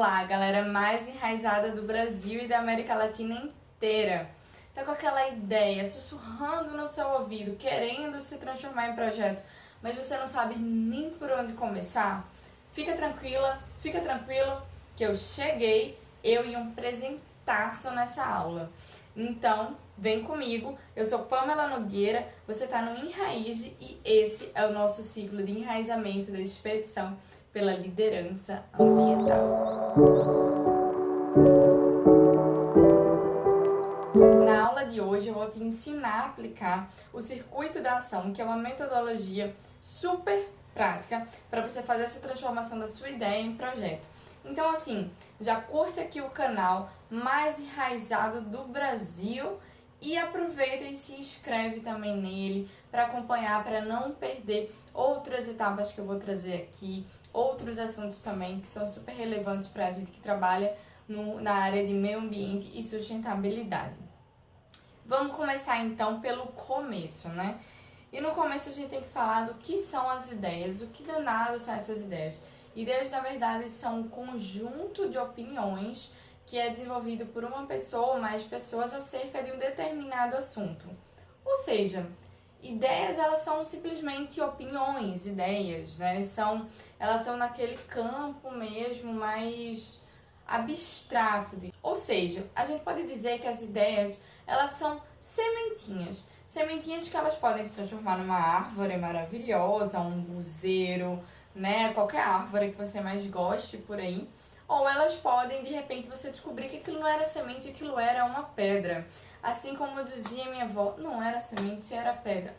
Olá, galera mais enraizada do Brasil e da América Latina inteira. Tá com aquela ideia, sussurrando no seu ouvido, querendo se transformar em projeto, mas você não sabe nem por onde começar? Fica tranquila, fica tranquilo, que eu cheguei, eu e um presentaço nessa aula. Então, vem comigo, eu sou Pamela Nogueira, você tá no Enraize e esse é o nosso ciclo de enraizamento da expedição pela liderança ambiental. Na aula de hoje eu vou te ensinar a aplicar o circuito da ação, que é uma metodologia super prática para você fazer essa transformação da sua ideia em projeto. Então assim, já curte aqui o canal mais enraizado do Brasil e aproveita e se inscreve também nele para acompanhar, para não perder outras etapas que eu vou trazer aqui, outros assuntos também que são super relevantes para a gente que trabalha na área de meio ambiente e sustentabilidade. Vamos começar então pelo começo, né? E no começo a gente tem que falar do que são as ideias, o que danado são essas ideias. Ideias, na verdade, são um conjunto de opiniões que é desenvolvido por uma pessoa ou mais pessoas acerca de um determinado assunto. Ou seja, ideias, elas são simplesmente opiniões, ideias, né? Elas estão naquele campo mesmo mais abstrato. Ou seja, a gente pode dizer que as ideias, elas são sementinhas. Sementinhas que elas podem se transformar numa árvore maravilhosa, um buzeiro, né? Qualquer árvore que você mais goste por aí. Ou elas podem, de repente, você descobrir que aquilo não era semente, aquilo era uma pedra. Assim como dizia minha avó, não era semente, era pedra.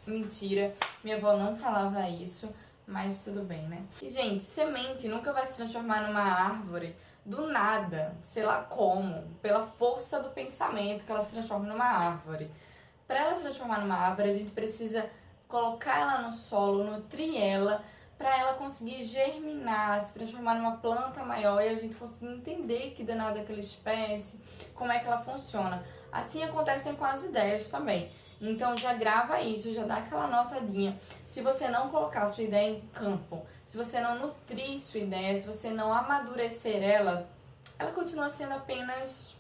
Mentira, minha avó não falava isso, mas tudo bem, né? E, gente, semente nunca vai se transformar numa árvore do nada, sei lá como, pela força do pensamento que ela se transforma numa árvore. Para ela se transformar numa árvore, a gente precisa colocar ela no solo, nutrir ela, para ela conseguir germinar, se transformar numa planta maior e a gente conseguir entender que danada é aquela espécie, como é que ela funciona. Assim acontecem com as ideias também. Então já grava isso, já dá aquela notadinha. Se você não colocar a sua ideia em campo, se você não nutrir sua ideia, se você não amadurecer ela continua sendo apenas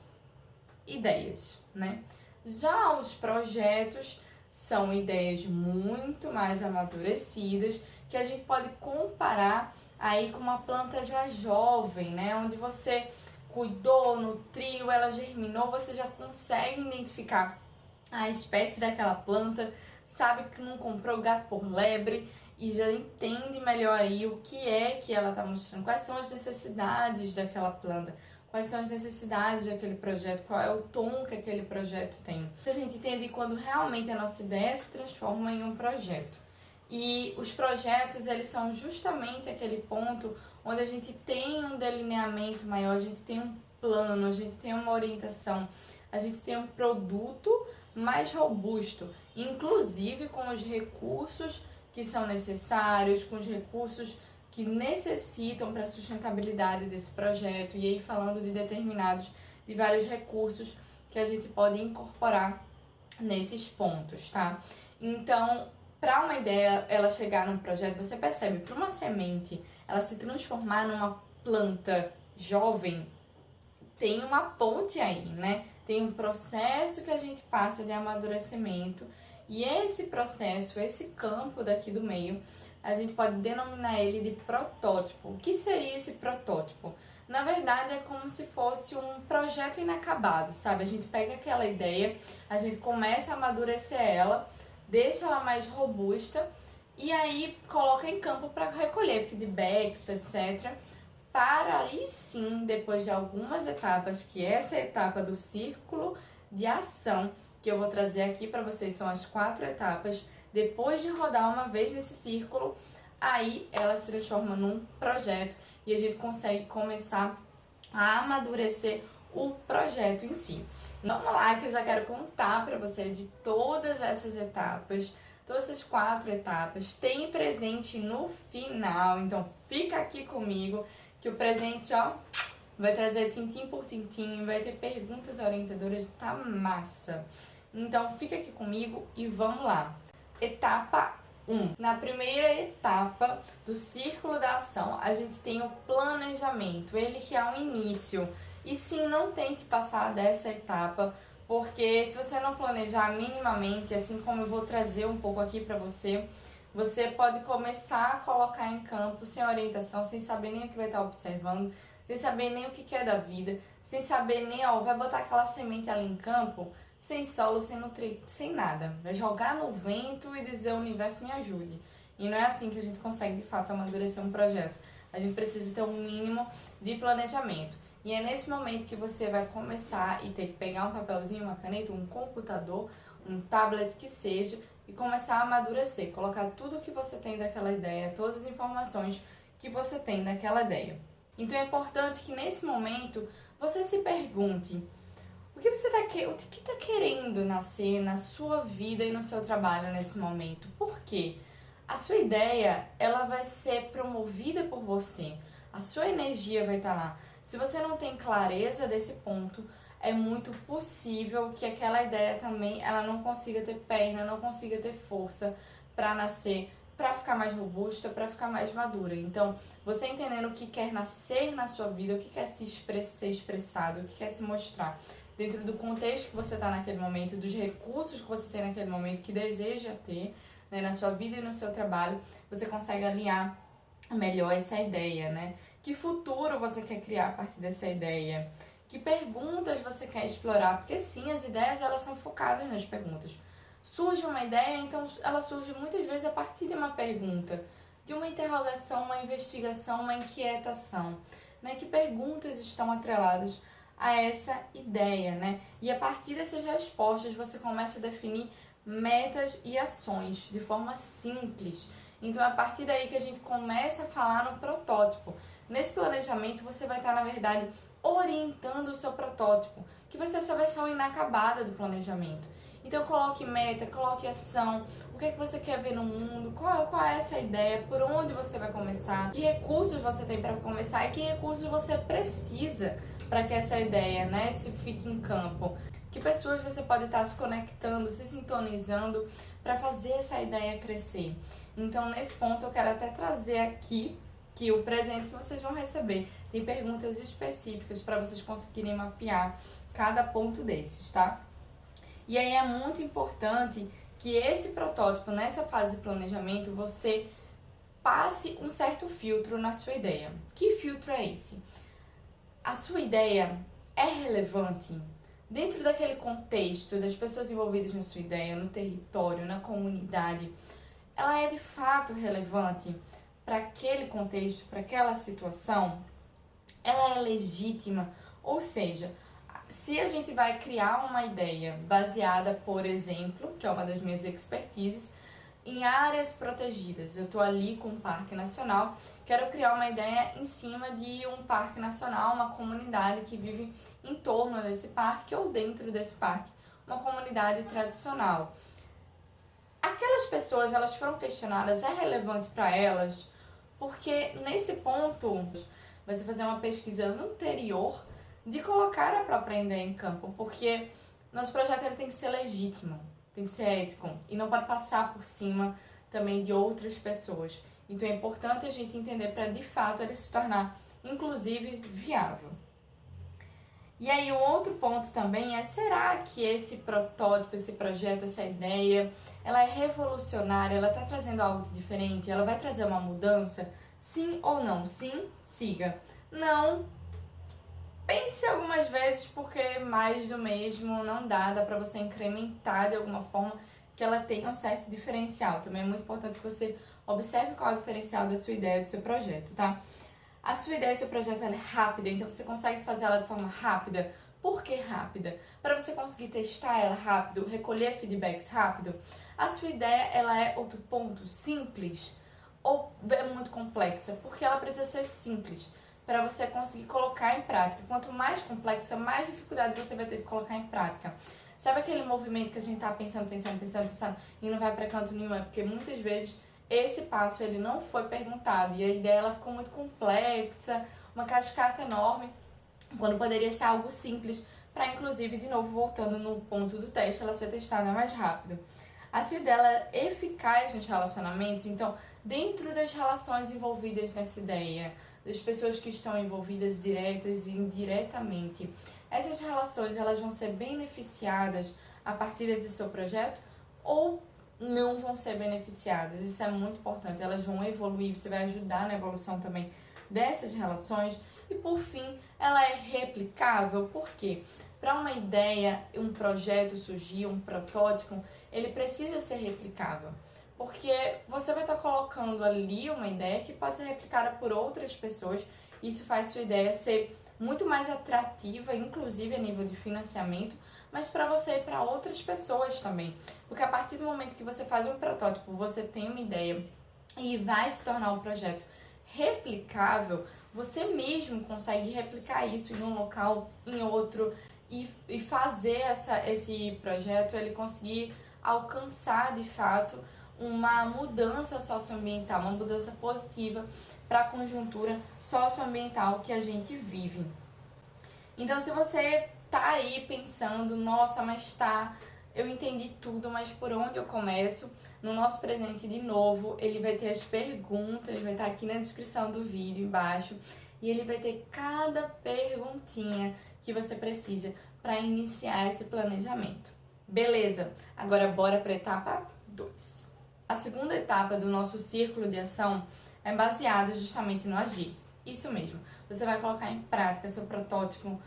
ideias, né? Já os projetos são ideias muito mais amadurecidas, que a gente pode comparar aí com uma planta já jovem, né? Onde você cuidou, nutriu, ela germinou, você já consegue identificar a espécie daquela planta, sabe que não comprou gato por lebre e já entende melhor aí o que é que ela está mostrando, quais são as necessidades daquela planta, quais são as necessidades daquele projeto, qual é o tom que aquele projeto tem. A gente entende quando realmente a nossa ideia se transforma em um projeto. E os projetos, eles são justamente aquele ponto onde a gente tem um delineamento maior, a gente tem um plano, a gente tem uma orientação, a gente tem um produto mais robusto, inclusive com os recursos que são necessários, com os recursos que necessitam para a sustentabilidade desse projeto, e aí falando de vários recursos que a gente pode incorporar nesses pontos, tá? Então, para uma ideia ela chegar num projeto, você percebe, para uma semente ela se transformar numa planta jovem, tem uma ponte aí, né? Tem um processo que a gente passa de amadurecimento, e esse processo, esse campo daqui do meio, a gente pode denominar ele de protótipo. O que seria esse protótipo? Na verdade, é como se fosse um projeto inacabado, sabe? A gente pega aquela ideia, a gente começa a amadurecer ela, deixa ela mais robusta e aí coloca em campo para recolher feedbacks, etc. Para aí sim, depois de algumas etapas, que essa é a etapa do círculo de ação, que eu vou trazer aqui para vocês, são as 4 etapas. Depois de rodar uma vez nesse círculo, aí ela se transforma num projeto e a gente consegue começar a amadurecer o projeto em si. Vamos lá, que eu já quero contar para você de todas essas etapas, todas essas 4 etapas. Tem presente no final, então fica aqui comigo que o presente, ó, vai trazer tintim por tintim, vai ter perguntas orientadoras, tá massa. Então fica aqui comigo e vamos lá. Etapa Na primeira etapa do círculo da ação, a gente tem o planejamento, ele que é o início. E sim, não tente passar dessa etapa, porque se você não planejar minimamente, assim como eu vou trazer um pouco aqui para você, você pode começar a colocar em campo sem orientação, sem saber nem o que vai estar observando, sem saber nem o que é da vida, sem saber nem, vai botar aquela semente ali em campo, sem solo, sem nutrir, sem nada. Vai jogar no vento e dizer: o universo me ajude. E não é assim que a gente consegue, de fato, amadurecer um projeto. A gente precisa ter um mínimo de planejamento. E é nesse momento que você vai começar e ter que pegar um papelzinho, uma caneta, um computador, um tablet que seja, e começar a amadurecer, colocar tudo que você tem daquela ideia, todas as informações que você tem daquela ideia. Então é importante que nesse momento você se pergunte: o que está querendo nascer na sua vida e no seu trabalho nesse momento? Por quê? A sua ideia, ela vai ser promovida por você, a sua energia vai estar lá. Se você não tem clareza desse ponto, é muito possível que aquela ideia também ela não consiga ter perna, não consiga ter força para nascer, para ficar mais robusta, para ficar mais madura. Então, você entendendo o que quer nascer na sua vida, o que quer ser expressado, o que quer se mostrar dentro do contexto que você está naquele momento, dos recursos que você tem naquele momento, que deseja ter, né, na sua vida e no seu trabalho, você consegue alinhar melhor essa ideia, né? Que futuro você quer criar a partir dessa ideia? Que perguntas você quer explorar? Porque sim, as ideias elas são focadas nas perguntas. Surge uma ideia, então ela surge muitas vezes a partir de uma pergunta, de uma interrogação, uma investigação, uma inquietação, né? Que perguntas estão atreladas a essa ideia, né? E a partir dessas respostas você começa a definir metas e ações de forma simples. Então é a partir daí que a gente começa a falar no protótipo. Nesse planejamento você vai estar, na verdade, orientando o seu protótipo, que vai ser essa versão inacabada do planejamento. Então coloque meta, coloque ação, o que é que você quer ver no mundo, qual é essa ideia, por onde você vai começar, que recursos você tem para começar e que recursos você precisa para que essa ideia, né, se fique em campo. Que pessoas você pode estar se conectando, se sintonizando para fazer essa ideia crescer. Então, nesse ponto, eu quero até trazer aqui que o presente que vocês vão receber tem perguntas específicas para vocês conseguirem mapear cada ponto desses, tá? E aí é muito importante que esse protótipo, nessa fase de planejamento, você passe um certo filtro na sua ideia. Que filtro é esse? A sua ideia é relevante? Dentro daquele contexto, das pessoas envolvidas na sua ideia, no território, na comunidade, ela é de fato relevante para aquele contexto, para aquela situação? Ela é legítima? Ou seja, se a gente vai criar uma ideia baseada, por exemplo, que é uma das minhas expertises, em áreas protegidas. Eu estou ali com um parque nacional, quero criar uma ideia em cima de um parque nacional, uma comunidade que vive em torno desse parque ou dentro desse parque, uma comunidade tradicional. Aquelas pessoas, elas foram questionadas, é relevante para elas? Porque nesse ponto, você fazer uma pesquisa anterior de colocar a própria ideia em campo, porque nosso projeto ele tem que ser legítimo, tem que ser ético e não pode passar por cima também de outras pessoas. Então é importante a gente entender para de fato ele se tornar, inclusive, viável. E aí um outro ponto também é, será que esse protótipo, esse projeto, essa ideia, ela é revolucionária, ela está trazendo algo diferente, ela vai trazer uma mudança? Sim ou não? Sim, siga. Não, pense algumas vezes, porque mais do mesmo não dá para você incrementar de alguma forma que ela tenha um certo diferencial. Também é muito importante que você observe qual é o diferencial da sua ideia, do seu projeto, tá? A sua ideia, seu projeto, ela é rápida, então você consegue fazer ela de forma rápida. Por que rápida? Para você conseguir testar ela rápido, recolher feedbacks rápido. A sua ideia, ela é, outro ponto, simples ou é muito complexa? Porque ela precisa ser simples para você conseguir colocar em prática. Quanto mais complexa, mais dificuldade você vai ter de colocar em prática. Sabe aquele movimento que a gente tá pensando e não vai para canto nenhum? É porque muitas vezes esse passo ele não foi perguntado e a ideia ela ficou muito complexa, uma cascata enorme, quando poderia ser algo simples para, inclusive, de novo, voltando no ponto do teste, ela ser testada mais rápido. A sua ideia é eficaz nos relacionamentos, então, dentro das relações envolvidas nessa ideia, das pessoas que estão envolvidas diretas e indiretamente, essas relações elas vão ser beneficiadas a partir desse seu projeto ou não vão ser beneficiadas? Isso é muito importante. Elas vão evoluir, você vai ajudar na evolução também dessas relações. E por fim, ela é replicável. Por quê? Para uma ideia, um projeto surgir, um protótipo, ele precisa ser replicável. Porque você vai estar colocando ali uma ideia que pode ser replicada por outras pessoas. Isso faz sua ideia ser muito mais atrativa, inclusive a nível de financiamento, mas para você e para outras pessoas também. Porque a partir do momento que você faz um protótipo, você tem uma ideia e vai se tornar um projeto replicável, você mesmo consegue replicar isso em um local, em outro, e fazer esse projeto ele conseguir alcançar de fato uma mudança socioambiental, uma mudança positiva para a conjuntura socioambiental que a gente vive. Então, se você tá aí pensando, nossa, mas eu entendi tudo, mas por onde eu começo? No nosso presente, de novo, ele vai ter as perguntas, vai estar aqui na descrição do vídeo embaixo, e ele vai ter cada perguntinha que você precisa para iniciar esse planejamento. Beleza? Agora bora para a etapa 2. A segunda etapa do nosso círculo de ação é baseada justamente no agir. Isso mesmo, você vai colocar em prática seu protótipo,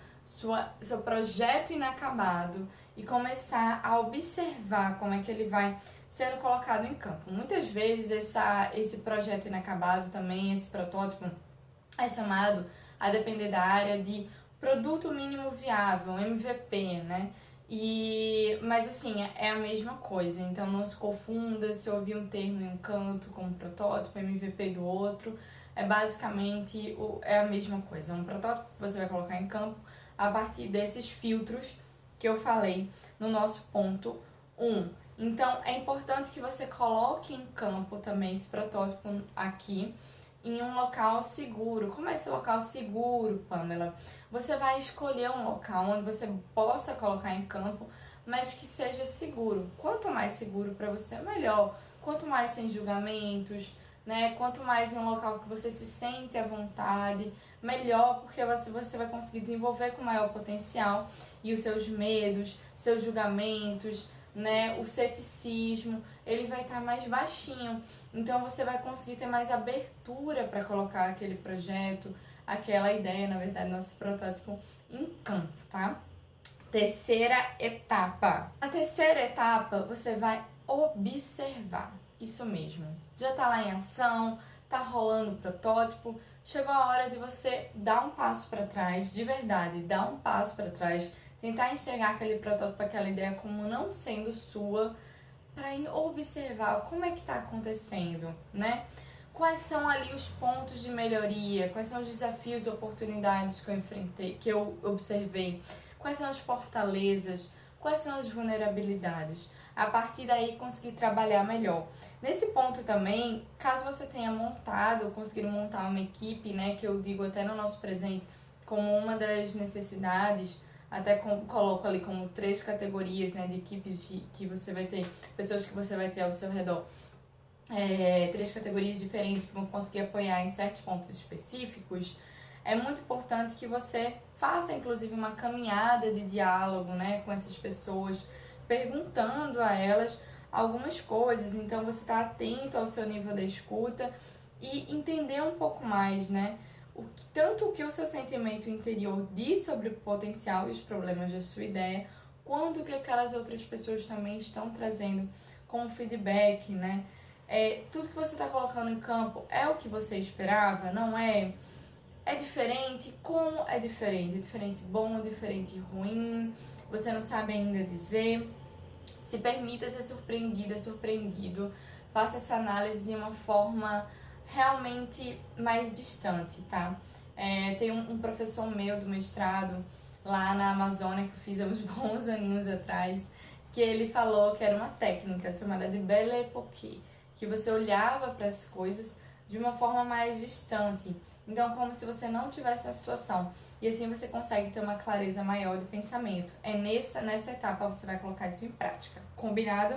seu projeto inacabado e começar a observar como é que ele vai sendo colocado em campo. Muitas vezes esse projeto inacabado também, esse protótipo, é chamado, a depender da área, de produto mínimo viável, MVP, né? Mas assim, é a mesma coisa, então não se confunda se ouvir um termo em um canto como protótipo, MVP do outro, é basicamente a mesma coisa, um protótipo que você vai colocar em campo a partir desses filtros que eu falei no nosso ponto 1. Então é importante que você coloque em campo também esse protótipo aqui, em um local seguro. Como é esse local seguro, Pamela? Você vai escolher um local onde você possa colocar em campo, mas que seja seguro. Quanto mais seguro para você, melhor. Quanto mais sem julgamentos, né? Quanto mais em um local que você se sente à vontade, melhor, porque você vai conseguir desenvolver com maior potencial e os seus medos, seus julgamentos, né, o ceticismo, ele vai estar mais baixinho. Então você vai conseguir ter mais abertura para colocar aquele projeto, aquela ideia, na verdade, nosso protótipo em campo, tá? Terceira etapa. Na terceira etapa, você vai observar. Isso mesmo. Já tá lá em ação, tá rolando o protótipo, chegou a hora de você dar um passo para trás, de verdade, dar um passo para trás, tentar enxergar aquele protótipo, aquela ideia como não sendo sua, para observar como é que está acontecendo, né? Quais são ali os pontos de melhoria, quais são os desafios e oportunidades que eu enfrentei, que eu observei, quais são as fortalezas, quais são as vulnerabilidades. A partir daí conseguir trabalhar melhor. Nesse ponto também, caso você tenha montado, conseguido montar uma equipe, né, que eu digo até no nosso presente, como uma das necessidades, até coloco ali como 3 categorias, né, de equipes que você vai ter, pessoas que você vai ter ao seu redor. 3 categorias diferentes que vão conseguir apoiar em certos pontos específicos. É muito importante que você faça, inclusive, uma caminhada de diálogo, né, com essas pessoas, perguntando a elas algumas coisas. Então, você está atento ao seu nível da escuta e entender um pouco mais, né, tanto o que o seu sentimento interior diz sobre o potencial e os problemas da sua ideia, quanto o que aquelas outras pessoas também estão trazendo como feedback, né? Tudo que você está colocando em campo é o que você esperava? Não é? É diferente? Como é diferente? É diferente bom, diferente ruim? Você não sabe ainda dizer? Se permita ser surpreendida, surpreendido. Faça essa análise de uma forma realmente mais distante, tá? Tem um professor meu do mestrado lá na Amazônia, que eu fiz há uns bons aninhos atrás, que ele falou que era uma técnica chamada de Belle Époque, que você olhava para as coisas de uma forma mais distante. Então, como se você não estivesse na situação. E assim você consegue ter uma clareza maior de pensamento. Nessa etapa você vai colocar isso em prática. Combinado?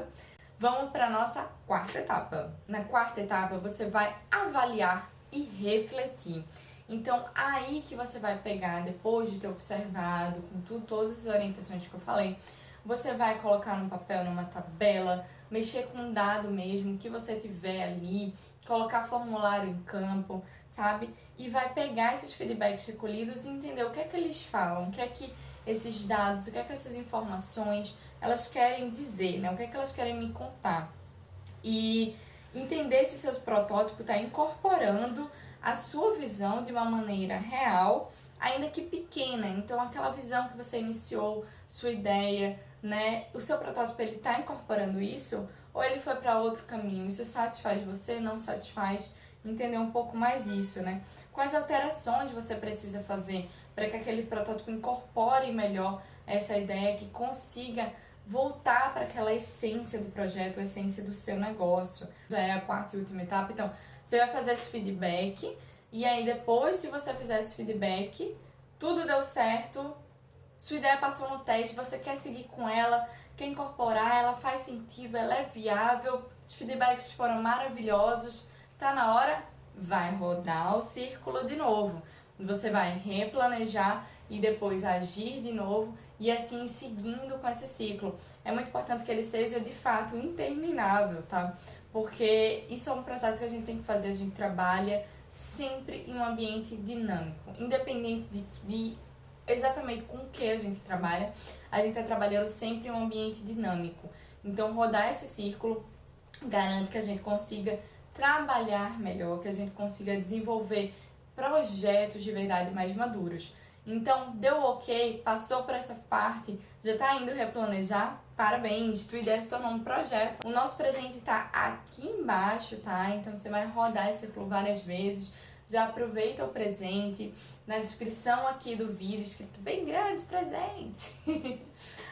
Vamos para a nossa quarta etapa. Na quarta etapa, você vai avaliar e refletir. Então, aí que você vai pegar, depois de ter observado, com todas as orientações que eu falei, você vai colocar no papel, numa tabela, mexer com um dado mesmo que você tiver ali, colocar formulário em campo, sabe? E vai pegar esses feedbacks recolhidos e entender o que é que eles falam, o que é que esses dados, o que é que essas informações, elas querem dizer, né? O que é que elas querem me contar. E entender se seus protótipos está incorporando a sua visão de uma maneira real, ainda que pequena. Então, aquela visão que você iniciou, sua ideia, né? O seu protótipo, ele está incorporando isso? Ou ele foi para outro caminho? Isso satisfaz você? Não satisfaz? Entender um pouco mais isso, né? Quais alterações você precisa fazer para que aquele protótipo incorpore melhor essa ideia, que consiga voltar para aquela essência do projeto, a essência do seu negócio. Já é a quarta e última etapa. Então, você vai fazer esse feedback e aí depois de você fizer esse feedback, tudo deu certo, sua ideia passou no teste, você quer seguir com ela, quer incorporar, ela faz sentido, ela é viável, os feedbacks foram maravilhosos, tá na hora? Vai rodar o círculo de novo. Você vai replanejar e depois agir de novo e assim seguindo com esse ciclo. É muito importante que ele seja de fato interminável, tá? Porque isso é um processo que a gente tem que fazer, a gente trabalha sempre em um ambiente dinâmico, independente de exatamente com o que a gente trabalha, a gente está trabalhando sempre em um ambiente dinâmico. Então, rodar esse círculo garante que a gente consiga trabalhar melhor, que a gente consiga desenvolver projetos de verdade mais maduros. Então, deu ok, passou por essa parte, já está indo replanejar? Parabéns, tua ideia se tornou um projeto. O nosso presente está aqui embaixo, tá? Então, você vai rodar esse círculo várias vezes. Já aproveita o presente. Na descrição aqui do vídeo, escrito bem grande, presente.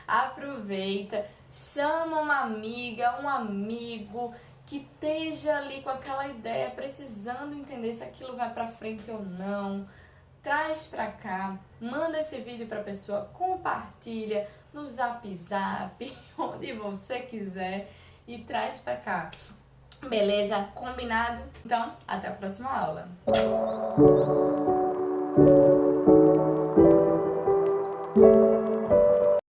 Aproveita, chama uma amiga, um amigo que esteja ali com aquela ideia, precisando entender se aquilo vai pra frente ou não. Traz pra cá, manda esse vídeo pra pessoa, compartilha no Zap, onde você quiser e traz pra cá. Beleza? Combinado? Então, até a próxima aula.